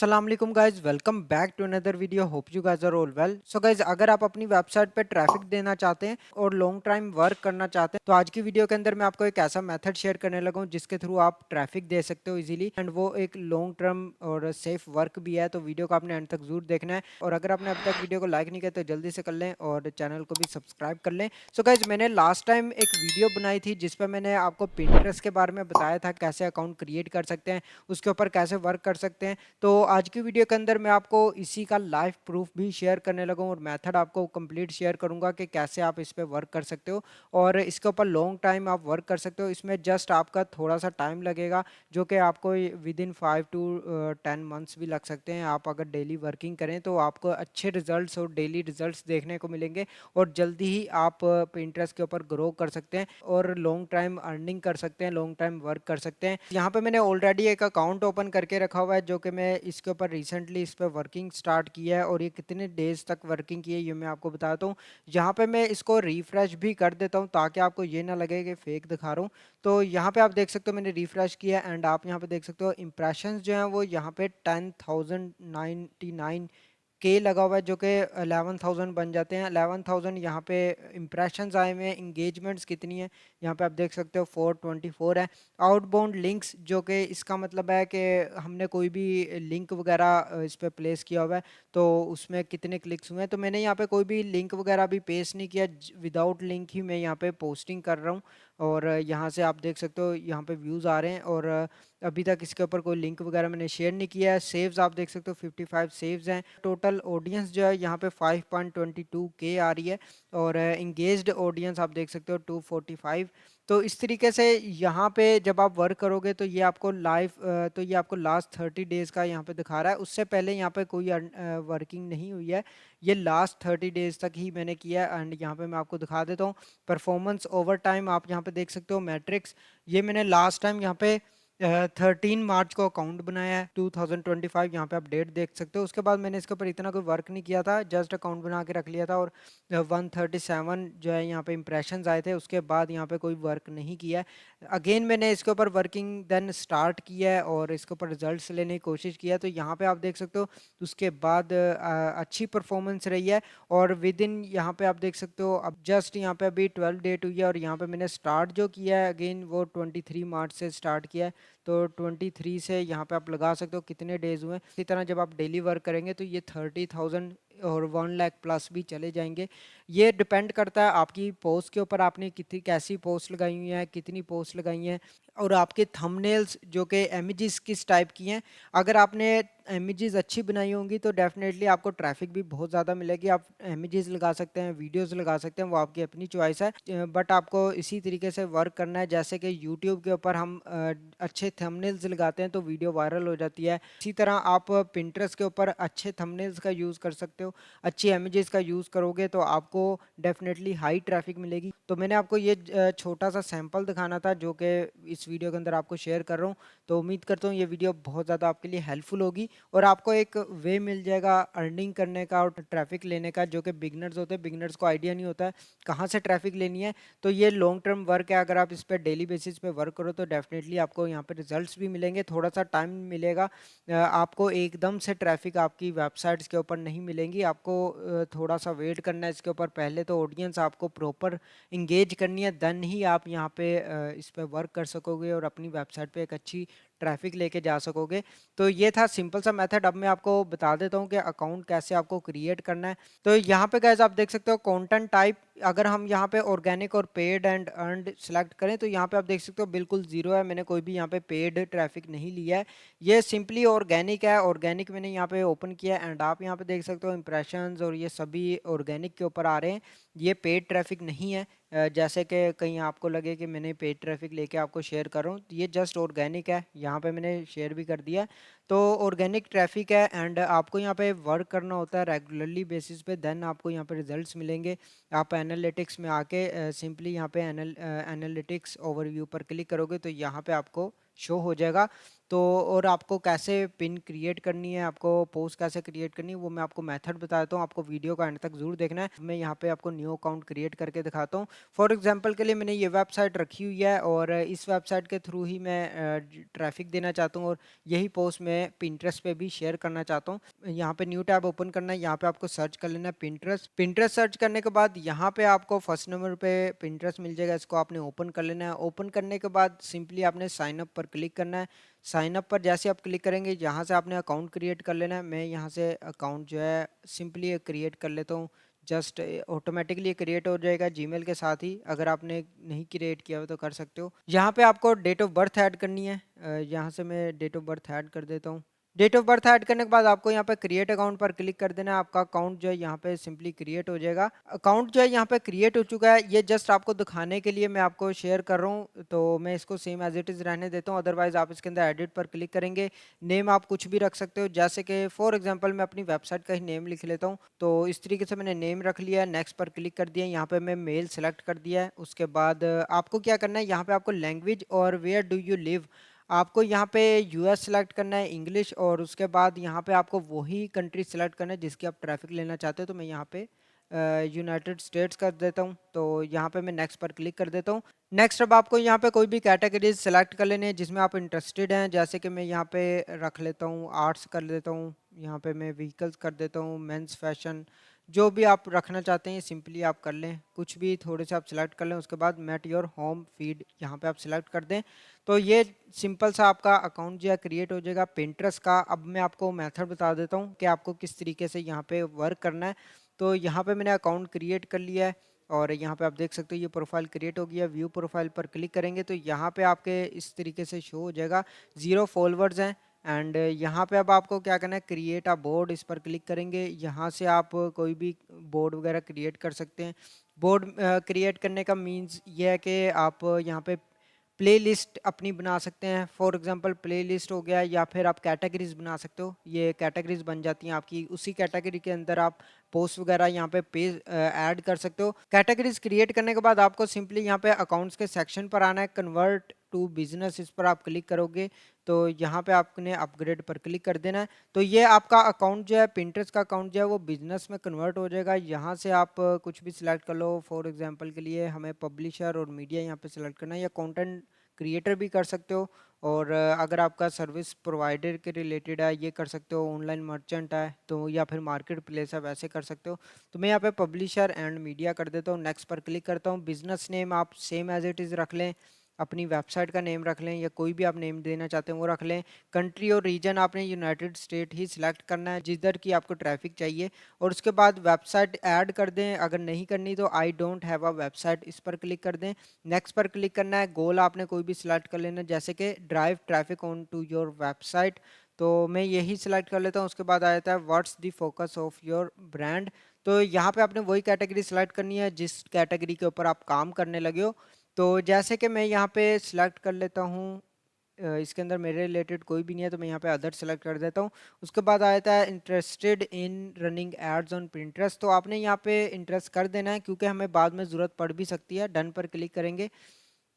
अस्सलाम वालेकुम guys, welcome back to another video. Hope you guys are all well. So guys, अगर आप अपनी वेबसाइट पे ट्रैफिक देना चाहते हैं और लॉन्ग टाइम वर्क करना चाहते हैं तो आज की वीडियो के अंदर मैं आपको एक ऐसा मेथड शेयर करने लगा हूं जिसके थ्रू आप ट्रैफिक दे सकते हो इजीली, एंड वो एक लॉन्ग टर्म और सेफ वर्क भी है। तो वीडियो को आपने एंड तक जरूर देखना है, और अगर आपने अभी तक वीडियो को लाइक नहीं किया तो जल्दी से कर लें और चैनल को भी सब्सक्राइब कर लें। सो गाइज, मैंने लास्ट टाइम एक वीडियो बनाई थी जिसपे मैंने आपको पिंटरेस्ट के बारे में बताया था, कैसे अकाउंट क्रिएट कर सकते हैं, उसके ऊपर कैसे वर्क कर सकते हैं। तो आज की वीडियो के अंदर मैं आपको इसी का लाइव प्रूफ भी शेयर करने लगा हूं और मेथड आपको कंप्लीट शेयर करूंगा कि कैसे आप इस पे वर्क कर सकते हो और इसके ऊपर लॉन्ग टाइम आप वर्क कर सकते हो। इसमें जस्ट आपका थोड़ा सा टाइम लगेगा, जो कि आपको विद इन 5 to 10 मंथ्स भी लग सकते हैं। आप अगर डेली वर्किंग करें तो आपको अच्छे रिजल्ट्स और डेली रिजल्ट्स देखने को मिलेंगे और जल्दी ही आप Pinterest के ऊपर ग्रो कर सकते हैं और लॉन्ग टाइम अर्निंग कर सकते हैं, लॉन्ग टाइम वर्क कर सकते हैं। यहाँ पे मैंने ऑलरेडी एक अकाउंट ओपन करके रखा हुआ है, जो कि मैं इसके ऊपर रिसेंटली इस पर वर्किंग स्टार्ट किया है और ये कितने डेज तक वर्किंग की है ये मैं आपको बताता हूँ। यहाँ पे मैं इसको रिफ्रेश भी कर देता हूँ ताकि आपको ये ना लगे कि फेक दिखा रहा हूँ। तो यहाँ पे आप देख सकते हो मैंने रिफ्रेश किया एंड आप यहाँ पे देख सकते हो इंप्रेशंस जो हैं वो यहाँ पे 10,099 के लगा हुआ है, जो कि 11,000 बन जाते हैं। 11,000 यहाँ पे इंप्रेशंस आए हुए हैं। इंगेजमेंट्स कितनी है यहाँ पे आप देख सकते हो 424 है। आउटबाउंड लिंक्स, जो कि इसका मतलब है कि हमने कोई भी लिंक वगैरह इस पे प्लेस किया हुआ है तो उसमें कितने क्लिक्स हुए हैं। तो मैंने यहाँ पे कोई भी लिंक वगैरह भी पेस्ट नहीं किया, विदाउट लिंक ही मैं यहाँ पे पोस्टिंग कर रहा हूँ। और यहाँ से आप देख सकते हो यहाँ पे व्यूज़ आ रहे हैं और अभी तक इसके ऊपर कोई लिंक वगैरह मैंने शेयर नहीं किया है। सेव्स आप देख सकते हो 55 सेव्स हैं। टोटल ऑडियंस जो है यहाँ पे 5.22 के आ रही है और इंगेज्ड ऑडियंस आप देख सकते हो 245। तो इस तरीके से यहाँ पे जब आप वर्क करोगे तो ये आपको लाइव तो ये आपको लास्ट 30 डेज का यहाँ पे दिखा रहा है। उससे पहले यहाँ पे कोई वर्किंग नहीं हुई है, ये लास्ट 30 डेज तक ही मैंने किया है। एंड यहाँ पे मैं आपको दिखा देता हूँ परफॉर्मेंस ओवर टाइम। आप यहाँ पे देख सकते हो मैट्रिक्स, ये मैंने लास्ट टाइम यहाँ पे 13 मार्च को अकाउंट बनाया है 2025। यहाँ पे आप डेट देख सकते हो। उसके बाद मैंने इसके ऊपर इतना कोई वर्क नहीं किया था, जस्ट अकाउंट बना के रख लिया था और 137 जो है यहाँ पे इंप्रेशंस आए थे। उसके बाद यहाँ पे कोई वर्क नहीं किया है। अगेन मैंने इसके ऊपर वर्किंग देन स्टार्ट किया है और इसके ऊपर रिजल्ट्स लेने की कोशिश किया है। तो यहाँ पे आप देख सकते हो उसके बाद अच्छी परफॉर्मेंस रही है और विद इन यहाँ पे आप देख सकते हो अब जस्ट यहाँ पे अभी 12 डेट हुई है और यहाँ पे मैंने स्टार्ट जो किया है अगेन वो 23 मार्च से स्टार्ट किया है। तो 23 से यहाँ पे आप लगा सकते हो कितने डेज हुए। इसी तरह जब आप डेली वर्क करेंगे तो ये 30,000 और 1 लाख प्लस भी चले जाएंगे। ये डिपेंड करता है आपकी पोस्ट के ऊपर, आपने कितनी कैसी पोस्ट लगाई हुई है, कितनी पोस्ट लगाई हैं और आपके थंबनेल्स जो कि इमेजेस किस टाइप की हैं। अगर आपने इमेजेस अच्छी बनाई होंगी तो डेफिनेटली आपको ट्रैफिक भी बहुत ज़्यादा मिलेगी। आप इमेजेस लगा सकते हैं, वीडियोस लगा सकते हैं, वो आपकी अपनी चॉइस है। बट आपको इसी तरीके से वर्क करना है जैसे कि यूट्यूब के ऊपर हम अच्छे थंबनेल्स लगाते हैं तो वीडियो वायरल हो जाती है। इसी तरह आप पिंटरेस्ट के ऊपर अच्छे थंबनेल्स का यूज़ कर सकते हो। अच्छी इमेजेस का यूज़ करोगे तो आपको डेफिनेटली हाई ट्रैफिक मिलेगी। तो मैंने आपको ये छोटा सा सैंपल दिखाना था जो कि इस वीडियो के अंदर आपको शेयर कर रहा हूँ। तो उम्मीद करता हूँ ये वीडियो बहुत ज़्यादा आपके लिए हेल्पफुल होगी और आपको एक वे मिल जाएगा अर्निंग करने का और ट्रैफिक लेने का, जो कि बिगनर्स होते हैं, बिगनर्स को आइडिया नहीं होता है कहाँ से ट्रैफिक लेनी है। तो ये लॉन्ग टर्म वर्क है, अगर आप इस पर डेली बेसिस पे वर्क करो तो डेफिनेटली आपको यहाँ पे रिजल्ट्स भी मिलेंगे। थोड़ा सा टाइम मिलेगा, आपको एकदम से ट्रैफिक आपकी वेबसाइट्स के ऊपर नहीं मिलेंगी। आपको थोड़ा सा वेट करना है इसके ऊपर। पहले तो ऑडियंस आपको प्रॉपर इंगेज करनी है, देन ही आप यहाँ पे इस पर वर्क कर सकोगे और अपनी वेबसाइट पे एक अच्छी ट्रैफिक लेके जा सकोगे। तो ये था सिंपल सा मेथड। अब मैं आपको बता देता हूँ कि अकाउंट कैसे आपको क्रिएट करना है। तो यहाँ पे गाइस आप देख सकते हो कंटेंट टाइप, अगर हम यहाँ पे ऑर्गेनिक और पेड एंड अर्नड सेलेक्ट करें तो यहाँ पे आप देख सकते हो बिल्कुल जीरो है। मैंने कोई भी यहाँ पे पेड ट्रैफिक नहीं लिया है, ये सिंपली ऑर्गेनिक है। ऑर्गेनिक मैंने यहाँ पे ओपन किया एंड आप यहाँ पे देख सकते हो इंप्रेशंस और ये सभी ऑर्गेनिक के ऊपर आ रहे हैं, ये पेड ट्रैफिक नहीं है। जैसे कि कहीं आपको लगे कि मैंने पेड ट्रैफिक लेके आपको शेयर कर रहा हूँ, तो ये जस्ट ऑर्गेनिक है, यहाँ पे मैंने शेयर भी कर दिया। तो ऑर्गेनिक ट्रैफिक है एंड आपको यहाँ पे वर्क करना होता है रेगुलरली बेसिस पे, देन आपको यहाँ पे रिजल्ट्स मिलेंगे। आप एनालिटिक्स में आके सिंपली यहाँ पे एनालिटिक्स ओवरव्यू पर क्लिक करोगे तो यहाँ पे आपको शो हो जाएगा। तो और आपको कैसे पिन क्रिएट करनी है, आपको पोस्ट कैसे क्रिएट करनी है, वो मैं आपको मेथड बताता हूँ। आपको वीडियो का एंड तक जरूर देखना है। मैं यहाँ पे आपको न्यू अकाउंट क्रिएट करके दिखाता हूँ। फॉर एग्जांपल के लिए मैंने ये वेबसाइट रखी हुई है और इस वेबसाइट के थ्रू ही मैं ट्रैफिक देना चाहता हूँ और यही पोस्ट मैं पिंटरेस्ट पे भी शेयर करना चाहता हूँ। यहाँ पे न्यू टैब ओपन करना है, यहाँ पे आपको सर्च कर लेना है पिंटरेस्ट। पिंटरेस्ट सर्च करने के बाद यहाँ पे आपको फर्स्ट नंबर पे पिंटरेस्ट मिल जाएगा, इसको आपने ओपन कर लेना है। ओपन करने के बाद सिंपली आपने साइन अप पर क्लिक करना है। साइन अप पर जैसे आप क्लिक करेंगे यहाँ से आपने अकाउंट क्रिएट कर लेना है। मैं यहाँ से अकाउंट जो है सिंपली क्रिएट कर लेता हूँ, जस्ट ऑटोमेटिकली क्रिएट हो जाएगा जीमेल के साथ ही। अगर आपने नहीं क्रिएट किया हो तो कर सकते हो। यहाँ पे आपको डेट ऑफ बर्थ ऐड करनी है, यहाँ से मैं डेट ऑफ बर्थ ऐड कर देता हूँ। डेट ऑफ बर्थ ऐड करने के बाद आपको यहाँ पे क्रिएट अकाउंट पर क्लिक कर देना है। आपका अकाउंट जो है यहाँ पे सिंपली क्रिएट हो जाएगा। अकाउंट जो है यहाँ पे क्रिएट हो चुका है, ये जस्ट आपको दिखाने के लिए मैं आपको शेयर कर रहा हूँ, तो मैं इसको सेम एज इट इज़ रहने देता हूँ। अदरवाइज आप इसके अंदर एडिट पर क्लिक करेंगे, नेम आप कुछ भी रख सकते हो, जैसे कि फॉर एग्जांपल मैं अपनी वेबसाइट का ही नेम लिख लेता हूँ। तो इस तरीके से मैंने नेम रख लिया है, नेक्स्ट पर क्लिक कर दिया। यहाँ पे मैं मेल सेलेक्ट कर दिया है। उसके बाद आपको क्या करना है, यहाँ पे आपको लैंग्वेज और वेयर डू यू लिव, आपको यहाँ पे यूएस सेलेक्ट करना है, इंग्लिश, और उसके बाद यहाँ पे आपको वही कंट्री सेलेक्ट करना है जिसकी आप ट्रैफिक लेना चाहते हो। तो मैं यहाँ पे यूनाइटेड स्टेट्स कर देता हूँ। तो यहाँ पे मैं नेक्स्ट पर क्लिक कर देता हूँ। नेक्स्ट अब आपको यहाँ पे कोई भी कैटेगरीज सेलेक्ट कर लेने हैं जिसमें आप इंटरेस्टेड हैं, जैसे कि मैं यहाँ पे रख लेता हूँ आर्ट्स कर लेता हूँ, यहाँ पे मैं व्हीकल्स कर देता हूँ, मेंस फैशन, जो भी आप रखना चाहते हैं सिंपली आप कर लें, कुछ भी थोड़े से आप सिलेक्ट कर लें। उसके बाद मेट योर होम फीड यहाँ पे आप सिलेक्ट कर दें। तो ये सिंपल सा आपका अकाउंट जो है क्रिएट हो जाएगा पिंटरेस्ट का। अब मैं आपको मेथड बता देता हूँ कि आपको किस तरीके से यहाँ पे वर्क करना है। तो यहाँ पे मैंने अकाउंट क्रिएट कर लिया है और यहाँ पे आप देख सकते हो ये प्रोफाइल क्रिएट हो गया। व्यू प्रोफाइल पर क्लिक करेंगे तो यहाँ पे आपके इस तरीके से शो हो जाएगा, 0 फॉलोअर्स हैं। एंड यहाँ पे अब आपको क्या करना है, क्रिएट अ बोर्ड, इस पर क्लिक करेंगे। यहाँ से आप कोई भी बोर्ड वगैरह क्रिएट कर सकते हैं। बोर्ड क्रिएट करने का मीन्स ये है कि आप यहाँ पे प्लेलिस्ट अपनी बना सकते हैं। फॉर एग्जांपल प्लेलिस्ट हो गया, या फिर आप कैटेगरीज बना सकते हो, ये कैटेगरीज बन जाती हैं आपकी। उसी कैटेगरी के अंदर आप पोस्ट वगैरह यहाँ पे पेज ऐड कर सकते हो। कैटेगरीज क्रिएट करने के बाद आपको सिंपली यहाँ पे अकाउंट्स के सेक्शन पर आना है, कन्वर्ट टू बिजनेस, इस पर आप क्लिक करोगे तो यहाँ पे आपने अपग्रेड पर क्लिक कर देना है। तो ये आपका अकाउंट जो है पिंटरेस्ट का अकाउंट जो है वो बिजनेस में कन्वर्ट हो जाएगा। यहाँ से आप कुछ भी सिलेक्ट कर लो। फॉर एग्जांपल के लिए हमें पब्लिशर और मीडिया यहाँ पे सिलेक्ट करना है, या कंटेंट क्रिएटर भी कर सकते हो। और अगर आपका सर्विस प्रोवाइडर के रिलेटेड है ये कर सकते हो, ऑनलाइन मर्चेंट है तो, या फिर मार्केट प्लेस है वैसे कर सकते हो। तो मैं यहाँ पे पब्लिशर एंड मीडिया कर देता हूँ, नेक्स्ट पर क्लिक करता हूँ। बिजनेस नेम आप सेम एज इट इज़ रख लें, अपनी वेबसाइट का नेम रख लें, या कोई भी आप नेम देना चाहते हैं वो रख लें। कंट्री और रीजन आपने यूनाइटेड स्टेट ही सिलेक्ट करना है जिधर की आपको ट्रैफिक चाहिए। और उसके बाद वेबसाइट ऐड कर दें, अगर नहीं करनी तो I don't have a website, इस पर क्लिक कर दें। नेक्स्ट पर क्लिक करना है। गोल आपने कोई भी सिलेक्ट कर लेना, जैसे कि drive traffic on to your website, तो मैं यही सिलेक्ट कर लेता हूँ। उसके बाद आ जाता है what's the focus of your brand, तो यहाँ पे आपने वही कैटेगरी सिलेक्ट करनी है जिस कैटेगरी के ऊपर आप काम करने लगे हो। तो जैसे कि मैं यहाँ पे सिलेक्ट कर लेता हूँ, इसके अंदर मेरे रिलेटेड कोई भी नहीं है तो मैं यहाँ पे अदर सेलेक्ट कर देता हूँ। उसके बाद आ जाता है interested in running ads on Pinterest, तो आपने यहाँ पे इंटरेस्ट कर देना है क्योंकि हमें बाद में ज़रूरत पड़ भी सकती है। डन पर क्लिक करेंगे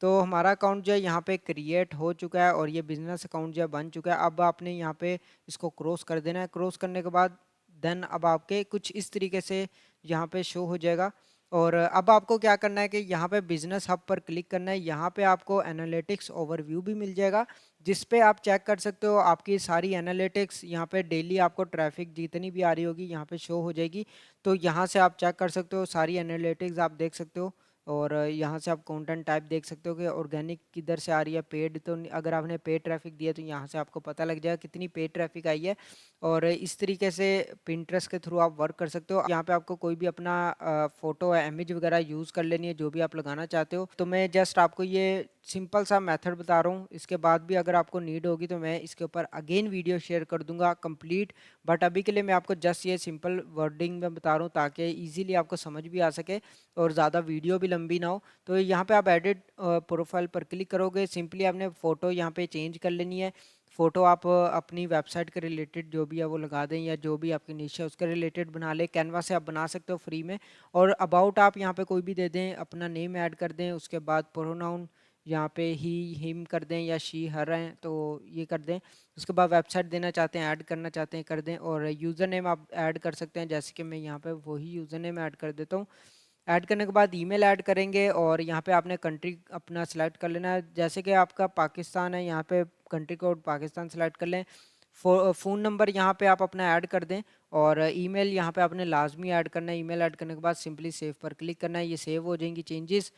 तो हमारा अकाउंट जो है यहाँ पे क्रिएट हो चुका है और ये बिजनेस अकाउंट जो है बन चुका है। अब आपने यहाँ पे इसको क्रॉस कर देना है। क्रॉस करने के बाद देन अब आपके कुछ इस तरीके से यहाँ पे शो हो जाएगा। और अब आपको क्या करना है कि यहाँ पे बिजनेस हब पर क्लिक करना है। यहाँ पे आपको एनालिटिक्स ओवरव्यू भी मिल जाएगा जिस पे आप चेक कर सकते हो आपकी सारी एनालिटिक्स। यहाँ पे डेली आपको ट्रैफिक जितनी भी आ रही होगी यहाँ पे शो हो जाएगी, तो यहाँ से आप चेक कर सकते हो, सारी एनालिटिक्स आप देख सकते हो। और यहाँ से आप कंटेंट टाइप देख सकते हो कि ऑर्गेनिक किधर से आ रही है, पेड तो अगर आपने पेड ट्रैफिक दिया तो यहाँ से आपको पता लग जाएगा कितनी पेड ट्रैफिक आई है। और इस तरीके से पिंटरेस्ट के थ्रू आप वर्क कर सकते हो। यहाँ पे आपको कोई भी अपना फोटो या इमेज वगैरह यूज़ कर लेनी है जो भी आप लगाना चाहते हो। तो मैं जस्ट आपको ये सिंपल सा मेथड बता रहा हूँ, इसके बाद भी अगर आपको नीड होगी तो मैं इसके ऊपर अगेन वीडियो शेयर कर दूंगा कंप्लीट। बट अभी के लिए मैं आपको जस्ट ये सिंपल वर्डिंग में बता रहा हूँ ताकि इजीली आपको समझ भी आ सके और ज़्यादा वीडियो भी लंबी ना हो। तो यहाँ पे आप एडिट प्रोफाइल पर क्लिक करोगे, सिंपली आपने फ़ोटो यहाँ पे चेंज कर लेनी है। फ़ोटो आप अपनी वेबसाइट के रिलेटेड जो भी है वो लगा दें, या जो भी आपकी निश है उसके रिलेटेड बना लें। कैनवा से आप बना सकते हो फ्री में। और अबाउट आप यहाँ पे कोई भी दे दें, अपना नेम ऐड कर दें। उसके बाद प्रोनाउन यहाँ पे ही हिम कर दें, या शी हर हैं तो ये कर दें। उसके बाद वेबसाइट देना चाहते हैं, ऐड करना चाहते हैं कर दें। और यूज़र नेम आप ऐड कर सकते हैं, जैसे कि मैं यहाँ पे वही यूज़र नेम ऐड कर देता हूँ। ऐड करने के बाद ईमेल ऐड करेंगे और यहाँ पे आपने कंट्री अपना सेलेक्ट कर लेना है। जैसे कि आपका पाकिस्तान है, यहाँ पे कंट्री कोड पाकिस्तान सेलेक्ट कर लें। फ़ोन नंबर यहाँ पे आप अपना ऐड कर दें और ईमेल यहाँ पे आपने लाजमी ऐड करना है। ईमेल ऐड करने के बाद सिंपली सेव पर क्लिक करना है, ये सेव हो जाएंगी चेंजेस।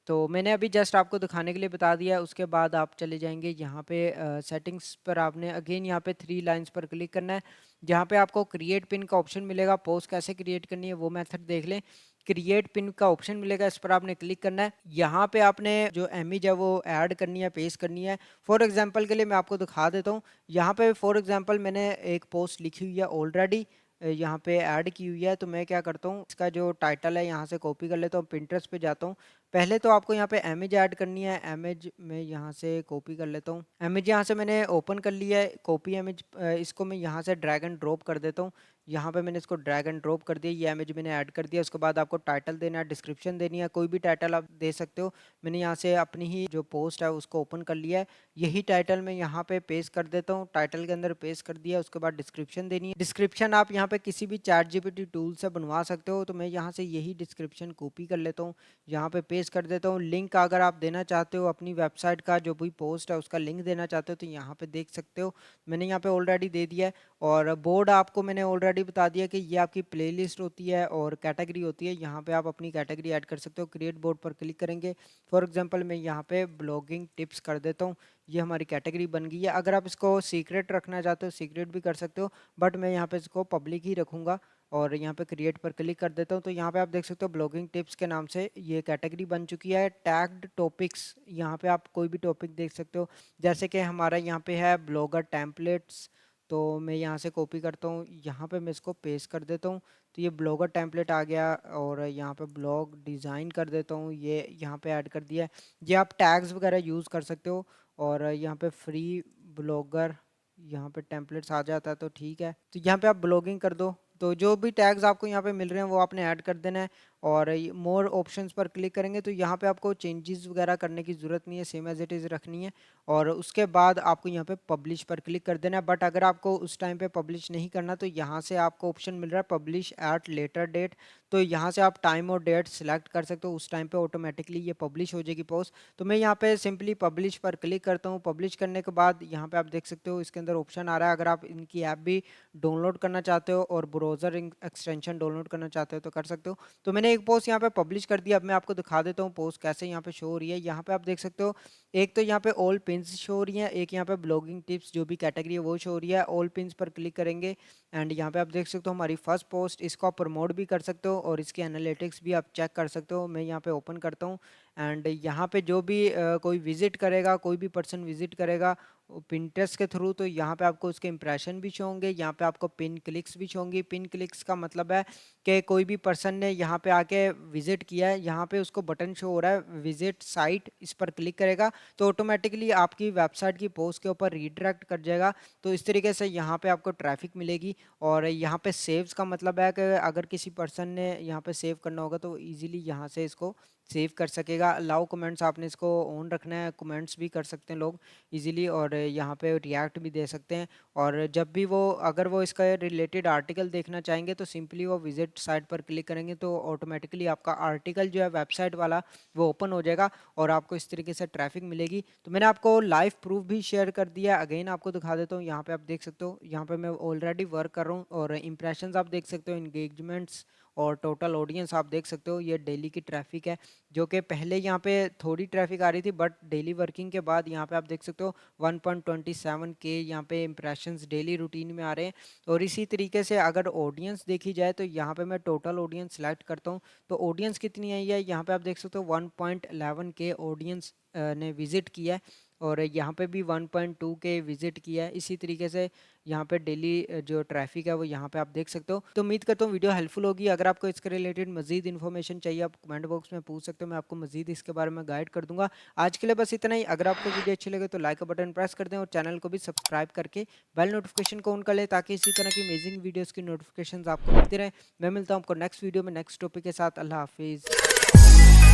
तो मैंने अभी जस्ट आपको दिखाने के लिए बता दिया है। उसके बाद आप चले जाएंगे यहाँ पे सेटिंग्स पर, आपने अगेन यहाँ पे 3 लाइंस पर क्लिक करना है। जहाँ पे आपको क्रिएट पिन का ऑप्शन मिलेगा, पोस्ट कैसे क्रिएट करनी है वो मेथड देख लें। क्रिएट पिन का ऑप्शन मिलेगा, इस पर आपने क्लिक करना है। यहाँ पे आपने जो इमेज है वो ऐड करनी है, पेस्ट करनी है। फॉर एग्जांपल के लिए मैं आपको दिखा देता हूँ। यहाँ पे फॉर एग्जांपल मैंने एक पोस्ट लिखी हुई है ऑलरेडी, यहाँ पे ऐड की हुई है। तो मैं क्या करता हूँ, इसका जो टाइटल है यहाँ से कॉपी कर लेता हूँ, पिंटरेस्ट पे जाता हूँ। पहले तो आपको यहाँ पे इमेज ऐड करनी है। इमेज मैं यहाँ से कॉपी कर लेता हूँ। इमेज यहाँ से मैंने ओपन कर लिया है, कॉपी इमेज। इसको मैं यहाँ से ड्रैग एंड ड्रॉप कर देता हूँ। यहाँ पे मैंने इसको ड्रैग एंड ड्रॉप कर दिया, ये इमेज मैंने ऐड कर दिया। उसके बाद आपको टाइटल देना है, डिस्क्रिप्शन देनी है, कोई भी टाइटल आप दे सकते हो। मैंने यहाँ से अपनी ही जो पोस्ट है उसको ओपन कर लिया है। यही टाइटल मैं यहाँ पे पेस्ट कर देता हूँ, टाइटल के अंदर पेस्ट कर दिया। उसके बाद डिस्क्रिप्शन देनी है। डिस्क्रिप्शन आप यहाँ पे किसी भी चैट जीपीटी टूल से बनवा सकते हो। तो मैं यहाँ से यही डिस्क्रिप्शन कॉपी कर लेता हूँ, यहाँ पे पेस्ट कर देता हूँ। लिंक अगर आप देना चाहते हो अपनी वेबसाइट का, जो भी पोस्ट है उसका लिंक देना चाहते हो तो यहाँ पे देख सकते हो, मैंने यहाँ पे ऑलरेडी दे दिया है। और बोर्ड आपको मैंने ऑलरेडी बता दिया कि ये आपकी प्लेलिस्ट होती है और कैटेगरी होती है। यहाँ पे आप अपनी कैटेगरी ऐड कर सकते हो। क्रिएट बोर्ड पर क्लिक करेंगे। फॉर एग्जांपल मैं यहाँ पे ब्लॉगिंग टिप्स कर देता हूँ, ये हमारी कैटेगरी बन गई है। अगर आप इसको सीक्रेट रखना चाहते हो सीक्रेट भी कर सकते हो, बट मैं यहाँ पे इसको पब्लिक ही रखूँगा। और यहाँ पे क्रिएट पर क्लिक कर देता हूँ। तो यहाँ पे आप देख सकते हो ब्लॉगिंग टिप्स के नाम से ये कैटेगरी बन चुकी है। टैग्ड टॉपिक्स, यहाँ पे आप कोई भी टॉपिक देख सकते हो। जैसे कि हमारा यहाँ पे है ब्लॉगर टेम्पलेट्स, तो मैं यहाँ से कॉपी करता हूँ, यहाँ पे मैं इसको पेस्ट कर देता हूँ। तो ये ब्लॉगर टेम्पलेट आ गया। और यहाँ पे ब्लॉग डिज़ाइन कर देता हूँ, ये यहाँ पे ऐड कर दिया है। ये आप टैग्स वगैरह यूज़ कर सकते हो। और यहाँ पे फ्री ब्लॉगर यहाँ पे टेम्पलेट्स आ जाता है, तो ठीक है। तो यहाँ पे आप ब्लॉगिंग कर दो। तो जो भी टैग्स आपको यहाँ पे मिल रहे हैं वो आपने ऐड कर देना है। और मोर ऑप्शंस पर क्लिक करेंगे तो यहाँ पे आपको चेंजेस वगैरह करने की ज़रूरत नहीं है, सेम एज इट इज़ रखनी है। और उसके बाद आपको यहाँ पे पब्लिश पर क्लिक कर देना है। बट अगर आपको उस टाइम पे पब्लिश नहीं करना तो यहाँ से आपको ऑप्शन मिल रहा है पब्लिश एट लेटर डेट। तो यहाँ से आप टाइम और डेट सिलेक्ट कर सकते हो, उस टाइम पे ऑटोमेटिकली ये पब्लिश हो जाएगी पोस्ट। तो मैं यहाँ पे सिंपली पब्लिश पर क्लिक करता हूँ। पब्लिश करने के बाद यहाँ पे आप देख सकते हो इसके अंदर ऑप्शन आ रहा है, अगर आप इनकी ऐप भी डाउनलोड करना चाहते हो और ब्राउज़र एक्सटेंशन डाउनलोड करना चाहते हो तो कर सकते हो। तो मैंने एक पोस्ट यहाँ पे पब्लिश कर दिया। अब मैं आपको दिखा देता हूँ पोस्ट कैसे यहाँ पे शो हो रही है। यहाँ पे आप देख सकते हो, एक तो यहाँ पे ऑल पिन्स शो हो रही है, एक यहाँ पे ब्लॉगिंग टिप्स जो भी कैटेगरी है वो शो हो रही है। ऑल पिन्स पर क्लिक करेंगे एंड यहाँ पे आप देख सकते हो हमारी फर्स्ट पोस्ट, इसको आप प्रमोट भी कर सकते हो और इसके एनालिटिक्स भी आप चेक कर सकते हो। मैं यहाँ पे ओपन करता हूँ एंड यहाँ पे जो भी कोई विजिट करेगा, कोई भी पर्सन विजिट करेगा पिंटरेस्ट के थ्रू, तो यहाँ पे आपको उसके इंप्रेशन भी शो होंगे, यहाँ पे आपको पिन क्लिक्स भी शो होंगी। पिन क्लिक्स का मतलब है कि कोई भी पर्सन ने यहाँ पे आके विजिट किया है, यहाँ पे उसको बटन शो हो रहा है विजिट साइट, इस पर क्लिक करेगा तो ऑटोमेटिकली आपकी वेबसाइट की पोस्ट के ऊपर रीडायरेक्ट कर जाएगा। तो इस तरीके से यहाँ पे आपको ट्रैफिक मिलेगी। और यहाँ पे सेव्स का मतलब है कि अगर किसी पर्सन ने यहाँ पे सेव करना होगा तो इजीली यहाँ से इसको सेव कर सकेगा। अलाउ कमेंट्स आपने इसको ऑन रखना है, कमेंट्स भी कर सकते हैं लोग इजीली और यहाँ पे रिएक्ट भी दे सकते हैं। और जब भी वो अगर वो इसका रिलेटेड आर्टिकल देखना चाहेंगे तो सिंपली वो विजिट साइट पर क्लिक करेंगे तो ऑटोमेटिकली आपका आर्टिकल जो है वेबसाइट वाला वो ओपन हो जाएगा और आपको इस तरीके से ट्रैफिक मिलेगी। तो मैंने आपको लाइव प्रूफ भी शेयर कर दिया, अगेन आपको दिखा देता हूँ। यहाँ पे आप देख सकते हो, यहाँ पे मैं ऑलरेडी वर्क कर रहा हूँ और इंप्रेशंस आप देख सकते हो, इंगेजमेंट्स और टोटल ऑडियंस आप देख सकते हो। ये डेली की ट्रैफिक है जो कि पहले यहाँ पे थोड़ी ट्रैफिक आ रही थी बट डेली वर्किंग के बाद यहाँ पे आप देख सकते हो 1.27 के यहाँ पे इंप्रेशंस डेली रूटीन में आ रहे हैं। और इसी तरीके से अगर ऑडियंस देखी जाए तो यहाँ पे मैं टोटल ऑडियंस सेलेक्ट करता हूँ तो ऑडियंस कितनी आई है, यहाँ पे आप देख सकते हो 1.11 के ऑडियंस ने विजिट किया है और यहाँ पे भी 1.2 के विजिट किया है। इसी तरीके से यहाँ पे डेली जो ट्रैफिक है वो यहाँ पे आप देख सकते हो। तो उम्मीद करता हूँ वीडियो हेल्पफुल होगी। अगर आपको इसके रिलेटेड मजीद इन्फॉर्मेशन चाहिए आप कमेंट बॉक्स में पूछ सकते हो, मैं आपको मजीद इसके बारे में गाइड कर दूंगा। आज के लिए बस इतना ही। अगर आपको वीडियो अच्छी लगे तो लाइक का बटन प्रेस कर दें और चैनल को भी सब्सक्राइब करके बेल नोटिफिकेशन को ऑन कर लें ताकि इसी तरह की अमेजिंग वीडियोज़ की नोटिफिकेशन आपको मिलती रहे। मैं मिलता हूँ आपको नेक्स्ट वीडियो में नेक्स्ट टॉपिक के साथ। अल्लाह हाफिज़।